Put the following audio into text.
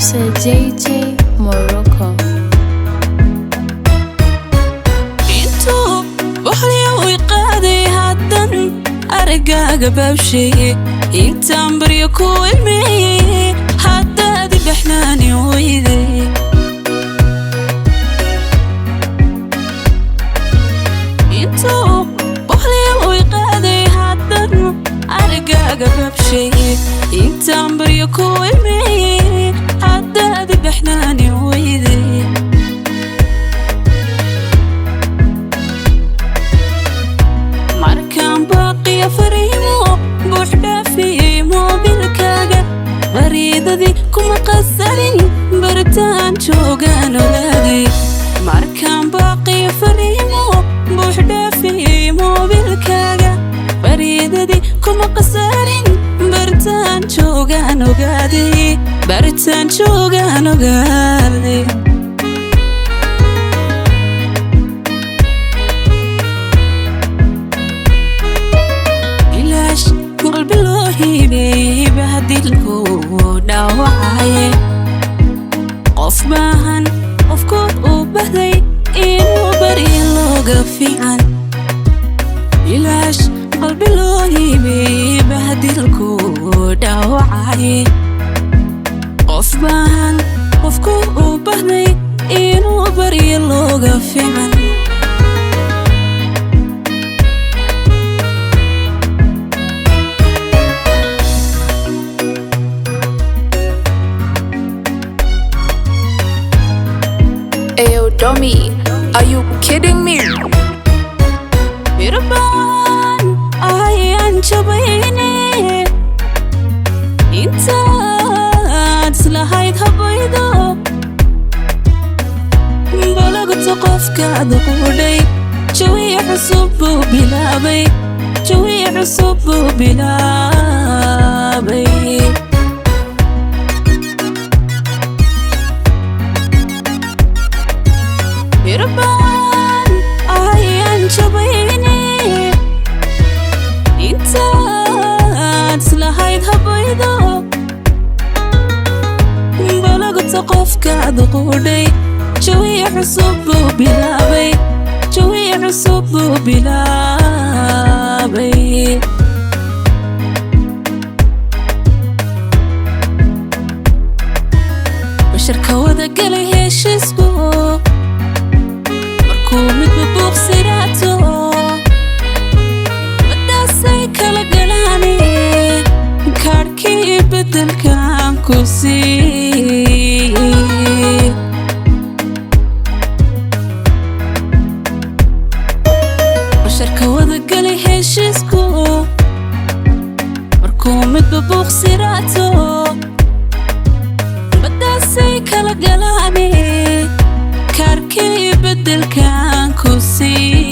Producer JJ Morocco. intuu boqoliyo way qaaday haddan aragaaga baabsheeye intaan baryo ku ilmeeyey haddaad baxnaani weyday intuu boqoliyo way qaaday haddan aragaaga baabsheeye intaan baryo ku ilmeeyey haddaad baxnaani weyday markaan baaqiya fariimo buux dhaafiyey moobilkaaga bariidadii kuma qasarin baritaan joogaan ogaaday markaan baaqiya fariimo buux dhaafiyey moobilkaaga bariidadii kuma qasarin baritaan joogaan ogaaday baritaan joogaan ogaaday قلبي لوهيبي بهدلكو داوعاي قف باهن قف كود وبهدي إنو بري لوغا فيعن إلاش قلبي لوهيبي بهدلكو داوعاي قف باهن قف كود وبهدي إنو بري لوغا فيعن Ayo, dummy, are you kidding me? Irban, ayan jabayne intaad islahayd habaydo balagta qofkaad qudhay jawiic cusub buu bilaabay jawiic cusub buu bilaabay irban ayan jabayne intaad islahayd habaydo balagta qofkaad qudhay jawiic cusub buu bilaabay jawiic cusub buu bilaabay basharka wada galay heshiisku midba buuqsiraato badaasay kala galaane kaadhkii beddelkaan ku siiyey basharka wada galay heshiisku markuu midba buuqsiraato badaasay kala galaane kaadhkii beddelkaan ku siiyey